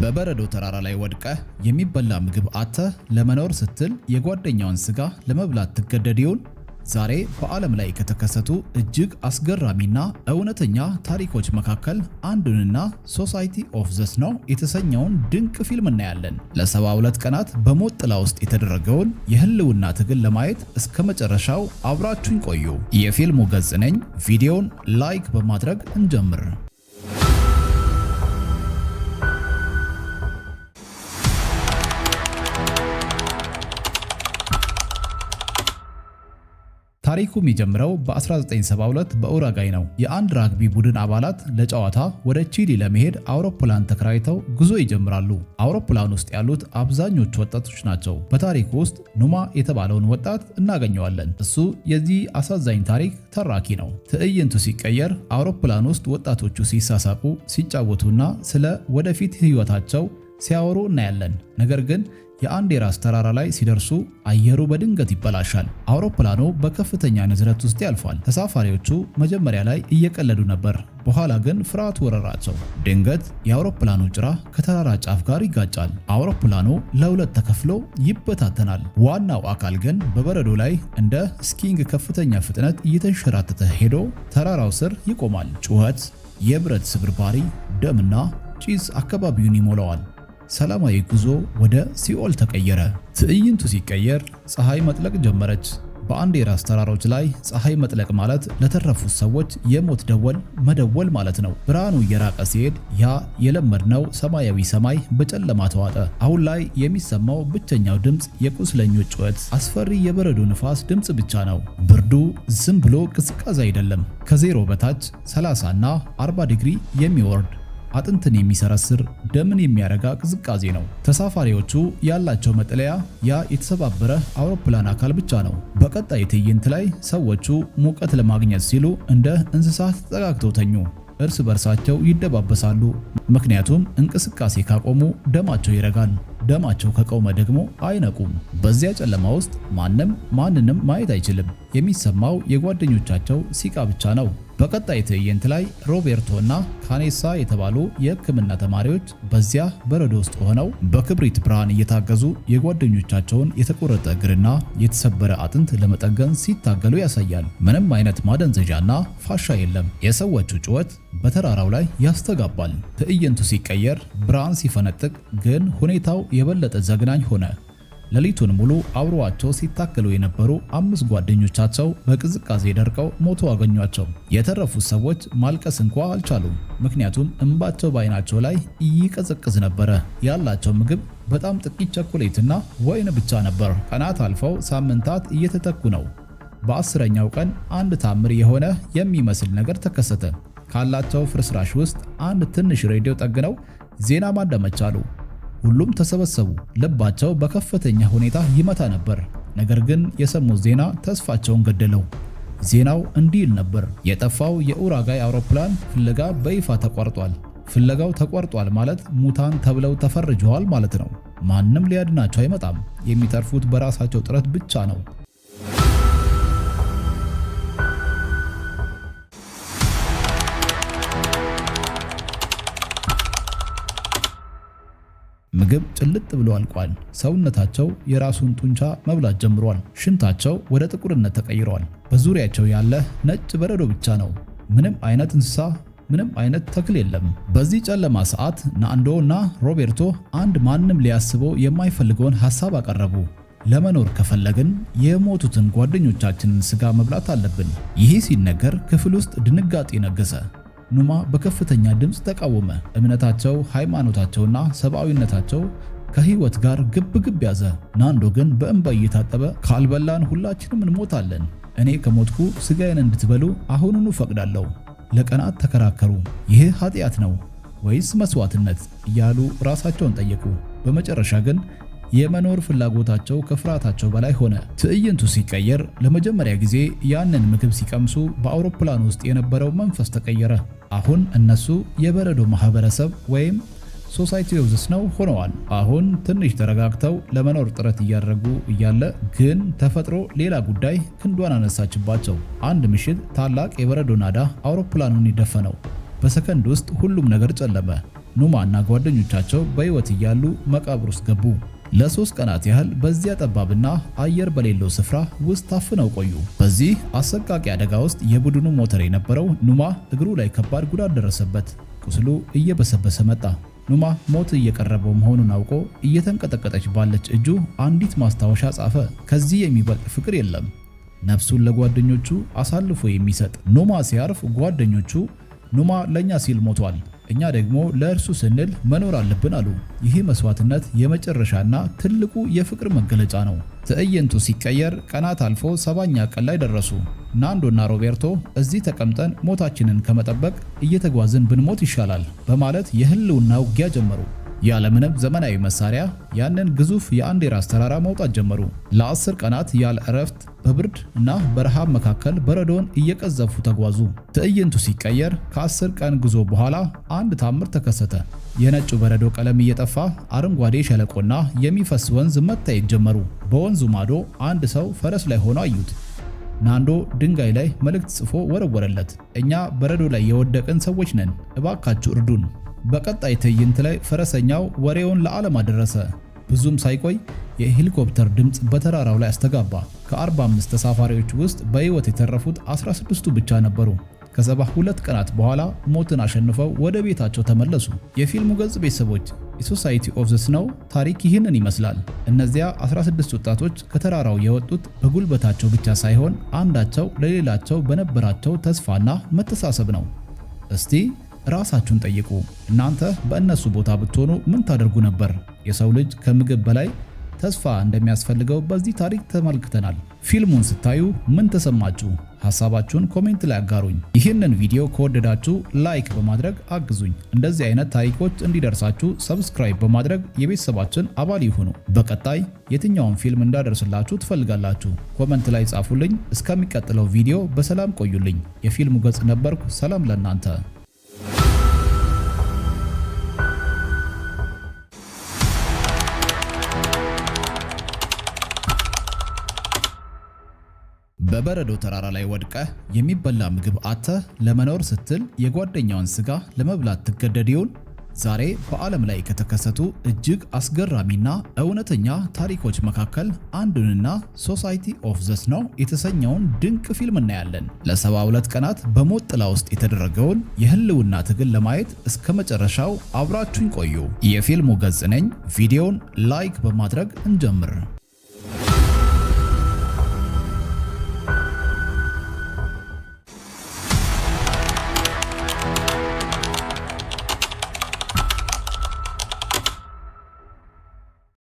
በበረዶ ተራራ ላይ ወድቀህ የሚበላ ምግብ አጥተህ ለመኖር ስትል የጓደኛውን ስጋ ለመብላት ትገደድ ይሆን? ዛሬ በዓለም ላይ ከተከሰቱ እጅግ አስገራሚና እውነተኛ ታሪኮች መካከል አንዱንና ሶሳይቲ ኦፍ ዘ ስኖው የተሰኘውን ድንቅ ፊልም እናያለን። ለ72 ቀናት በሞት ጥላ ውስጥ የተደረገውን የህልውና ትግል ለማየት እስከ መጨረሻው አብራችሁን ቆዩ። የፊልሙ ገጽ ነኝ። ቪዲዮውን ላይክ በማድረግ እንጀምር። ታሪኩ የሚጀምረው በ1972 በኡራጋይ ነው። የአንድ ራግቢ ቡድን አባላት ለጨዋታ ወደ ቺሊ ለመሄድ አውሮፕላን ተከራይተው ጉዞ ይጀምራሉ። አውሮፕላን ውስጥ ያሉት አብዛኞቹ ወጣቶች ናቸው። በታሪኩ ውስጥ ኑማ የተባለውን ወጣት እናገኘዋለን። እሱ የዚህ አሳዛኝ ታሪክ ተራኪ ነው። ትዕይንቱ ሲቀየር አውሮፕላን ውስጥ ወጣቶቹ ሲሳሳቁ፣ ሲጫወቱና ስለ ወደፊት ህይወታቸው ሲያወሩ እናያለን። ነገር ግን የአንድ የራስ ተራራ ላይ ሲደርሱ አየሩ በድንገት ይበላሻል። አውሮፕላኑ በከፍተኛ ንዝረት ውስጥ ያልፋል። ተሳፋሪዎቹ መጀመሪያ ላይ እየቀለዱ ነበር፣ በኋላ ግን ፍርሃት ወረራቸው። ድንገት የአውሮፕላኑ ጭራ ከተራራ ጫፍ ጋር ይጋጫል። አውሮፕላኑ ለሁለት ተከፍሎ ይበታተናል። ዋናው አካል ግን በበረዶ ላይ እንደ ስኪንግ ከፍተኛ ፍጥነት እየተንሸራተተ ሄዶ ተራራው ስር ይቆማል። ጩኸት፣ የብረት ስብርባሪ፣ ደምና ጭስ አካባቢውን ይሞላዋል። ሰላማዊ ጉዞ ወደ ሲኦል ተቀየረ። ትዕይንቱ ሲቀየር ፀሐይ መጥለቅ ጀመረች። በአንድ የራስ ተራሮች ላይ ፀሐይ መጥለቅ ማለት ለተረፉት ሰዎች የሞት ደወል መደወል ማለት ነው። ብርሃኑ እየራቀ ሲሄድ ያ የለመድነው ሰማያዊ ሰማይ በጨለማ ተዋጠ። አሁን ላይ የሚሰማው ብቸኛው ድምፅ የቁስለኞች ጩኸት፣ አስፈሪ የበረዶ ንፋስ ድምፅ ብቻ ነው። ብርዱ ዝም ብሎ ቅዝቃዜ አይደለም። ከዜሮ በታች 30 እና 40 ዲግሪ የሚወርድ አጥንትን የሚሰረስር ደምን የሚያረጋ ቅዝቃዜ ነው። ተሳፋሪዎቹ ያላቸው መጠለያ ያ የተሰባበረ አውሮፕላን አካል ብቻ ነው። በቀጣይ ትዕይንት ላይ ሰዎቹ ሙቀት ለማግኘት ሲሉ እንደ እንስሳት ተጠጋግተው ተኙ። እርስ በርሳቸው ይደባበሳሉ፣ ምክንያቱም እንቅስቃሴ ካቆሙ ደማቸው ይረጋል። ደማቸው ከቆመ ደግሞ አይነቁም። በዚያ ጨለማ ውስጥ ማንንም ማየት አይችልም። የሚሰማው የጓደኞቻቸው ሲቃ ብቻ ነው። በቀጣይ ትዕይንት ላይ ሮቤርቶ እና ካኔሳ የተባሉ የሕክምና ተማሪዎች በዚያ በረዶ ውስጥ ሆነው በክብሪት ብርሃን እየታገዙ የጓደኞቻቸውን የተቆረጠ እግርና የተሰበረ አጥንት ለመጠገን ሲታገሉ ያሳያል። ምንም አይነት ማደንዘዣና ፋሻ የለም። የሰዎቹ ጩኸት በተራራው ላይ ያስተጋባል። ትዕይንቱ ሲቀየር ብርሃን ሲፈነጥቅ ግን ሁኔታው የበለጠ ዘግናኝ ሆነ። ሌሊቱን ሙሉ አብረዋቸው ሲታገሉ የነበሩ 5 ጓደኞቻቸው በቅዝቃዜ ደርቀው ሞቶ አገኟቸው። የተረፉት ሰዎች ማልቀስ እንኳ አልቻሉም፣ ምክንያቱም እንባቸው በዓይናቸው ላይ ይቀዘቅዝ ነበረ። ያላቸው ምግብ በጣም ጥቂት ቸኮሌትና ወይን ብቻ ነበር። ቀናት አልፈው ሳምንታት እየተተኩ ነው። በ10ኛው ቀን አንድ ታምር የሆነ የሚመስል ነገር ተከሰተ። ካላቸው ፍርስራሽ ውስጥ አንድ ትንሽ ሬዲዮ ጠግነው ዜና ማዳመጥ ቻሉ። ሁሉም ተሰበሰቡ። ልባቸው በከፍተኛ ሁኔታ ይመታ ነበር። ነገር ግን የሰሙት ዜና ተስፋቸውን ገደለው። ዜናው እንዲህ ይል ነበር: የጠፋው የኡራጋይ አውሮፕላን ፍለጋ በይፋ ተቋርጧል። ፍለጋው ተቋርጧል ማለት ሙታን ተብለው ተፈርጀዋል ማለት ነው። ማንም ሊያድናቸው አይመጣም። የሚተርፉት በራሳቸው ጥረት ብቻ ነው። ምግብ ጭልጥ ብሎ አልቋል። ሰውነታቸው የራሱን ጡንቻ መብላት ጀምሯል። ሽንታቸው ወደ ጥቁርነት ተቀይሯል። በዙሪያቸው ያለ ነጭ በረዶ ብቻ ነው። ምንም አይነት እንስሳ፣ ምንም አይነት ተክል የለም። በዚህ ጨለማ ሰዓት ናንዶ እና ሮቤርቶ አንድ ማንም ሊያስበው የማይፈልገውን ሐሳብ አቀረቡ። ለመኖር ከፈለግን የሞቱትን ጓደኞቻችንን ስጋ መብላት አለብን። ይህ ሲነገር ክፍል ውስጥ ድንጋጤ ነገሰ። ኑማ በከፍተኛ ድምፅ ተቃወመ። እምነታቸው፣ ሃይማኖታቸውና ሰብአዊነታቸው ከህይወት ጋር ግብ ያዘ። ናንዶ ግን በእንባ እየታጠበ ካልበላን ሁላችንም እንሞታለን። እኔ ከሞትኩ ስጋዬን እንድትበሉ አሁኑኑ ፈቅዳለሁ። ለቀናት ተከራከሩ። ይህ ኃጢአት ነው ወይስ መስዋዕትነት እያሉ ራሳቸውን ጠየቁ። በመጨረሻ ግን የመኖር ፍላጎታቸው ከፍርሃታቸው በላይ ሆነ። ትዕይንቱ ሲቀየር ለመጀመሪያ ጊዜ ያንን ምግብ ሲቀምሱ በአውሮፕላን ውስጥ የነበረው መንፈስ ተቀየረ። አሁን እነሱ የበረዶ ማህበረሰብ ወይም ሶሳይቲ ኦፍ ዘ ስኖው ሆነዋል። አሁን ትንሽ ተረጋግተው ለመኖር ጥረት እያደረጉ እያለ ግን ተፈጥሮ ሌላ ጉዳይ ክንዷን አነሳችባቸው። አንድ ምሽት ታላቅ የበረዶ ናዳ አውሮፕላኑን ይደፈነው። በሰከንድ ውስጥ ሁሉም ነገር ጨለመ። ኑማ እና ጓደኞቻቸው በሕይወት እያሉ መቃብር ውስጥ ገቡ። ለ3 ቀናት ያህል በዚያ ጠባብና አየር በሌለው ስፍራ ውስጥ ታፍነው ቆዩ። በዚህ አሰቃቂ አደጋ ውስጥ የቡድኑ ሞተር የነበረው ኑማ እግሩ ላይ ከባድ ጉዳት ደረሰበት። ቁስሉ እየበሰበሰ መጣ። ኑማ ሞት እየቀረበው መሆኑን አውቆ እየተንቀጠቀጠች ባለች እጁ አንዲት ማስታወሻ ጻፈ። ከዚህ የሚበልጥ ፍቅር የለም፣ ነፍሱን ለጓደኞቹ አሳልፎ የሚሰጥ። ኑማ ሲያርፍ ጓደኞቹ ኑማ ለኛ ሲል ሞቷል፣ እኛ ደግሞ ለእርሱ ስንል መኖር አለብን አሉ። ይህ መስዋዕትነት የመጨረሻና ትልቁ የፍቅር መገለጫ ነው። ትዕይንቱ ሲቀየር ቀናት አልፎ 7ኛ ቀን ላይ ደረሱ። ናንዶና ሮቤርቶ እዚህ ተቀምጠን ሞታችንን ከመጠበቅ እየተጓዝን ብንሞት ይሻላል በማለት የህልውና ውጊያ ጀመሩ። ያለምንም ዘመናዊ መሳሪያ ያንን ግዙፍ የአንዴራስ ተራራ መውጣት ጀመሩ። ለ10 ቀናት ያለ እረፍት በብርድ እና በረሃብ መካከል በረዶን እየቀዘፉ ተጓዙ። ትዕይንቱ ሲቀየር ከ10 ቀን ጉዞ በኋላ አንድ ታምር ተከሰተ። የነጩ በረዶ ቀለም እየጠፋ አረንጓዴ ሸለቆና የሚፈስ ወንዝ መታየት ጀመሩ። በወንዙ ማዶ አንድ ሰው ፈረስ ላይ ሆኖ አዩት። ናንዶ ድንጋይ ላይ መልእክት ጽፎ ወረወረለት። እኛ በረዶ ላይ የወደቅን ሰዎች ነን፣ እባካችሁ እርዱን። በቀጣይ ትዕይንት ላይ ፈረሰኛው ወሬውን ለዓለም አደረሰ። ብዙም ሳይቆይ የሄሊኮፕተር ድምፅ በተራራው ላይ አስተጋባ። ከ45 ተሳፋሪዎች ውስጥ በሕይወት የተረፉት 16ቱ ብቻ ነበሩ። ከ72 ቀናት በኋላ ሞትን አሸንፈው ወደ ቤታቸው ተመለሱ። የፊልሙ ገጽ ቤተሰቦች የሶሳይቲ ኦፍ ዘ ስኖው ታሪክ ይህንን ይመስላል። እነዚያ 16 ወጣቶች ከተራራው የወጡት በጉልበታቸው ብቻ ሳይሆን አንዳቸው ለሌላቸው በነበራቸው ተስፋና መተሳሰብ ነው። እስቲ ራሳችሁን ጠይቁ። እናንተ በእነሱ ቦታ ብትሆኑ ምን ታደርጉ ነበር? የሰው ልጅ ከምግብ በላይ ተስፋ እንደሚያስፈልገው በዚህ ታሪክ ተመልክተናል። ፊልሙን ስታዩ ምን ተሰማችሁ? ሐሳባችሁን ኮሜንት ላይ አጋሩኝ። ይህንን ቪዲዮ ከወደዳችሁ ላይክ በማድረግ አግዙኝ። እንደዚህ አይነት ታሪኮች እንዲደርሳችሁ ሰብስክራይብ በማድረግ የቤተሰባችን አባል ይሁኑ። በቀጣይ የትኛውን ፊልም እንዳደርስላችሁ ትፈልጋላችሁ? ኮሜንት ላይ ጻፉልኝ። እስከሚቀጥለው ቪዲዮ በሰላም ቆዩልኝ። የፊልሙ ገጽ ነበርኩ። ሰላም ለእናንተ። በበረዶ ተራራ ላይ ወድቀህ የሚበላ ምግብ አጥተህ ለመኖር ስትል የጓደኛውን ስጋ ለመብላት ትገደድ ይሆን? ዛሬ በዓለም ላይ ከተከሰቱ እጅግ አስገራሚና እውነተኛ ታሪኮች መካከል አንዱንና ሶሳይቲ ኦፍ ዘ ስኖው የተሰኘውን ድንቅ ፊልም እናያለን። ለ72 ቀናት በሞት ጥላ ውስጥ የተደረገውን የህልውና ትግል ለማየት እስከ መጨረሻው አብራችሁን ቆዩ። የፊልሙ ገጽ ነኝ። ቪዲዮውን ላይክ በማድረግ እንጀምር።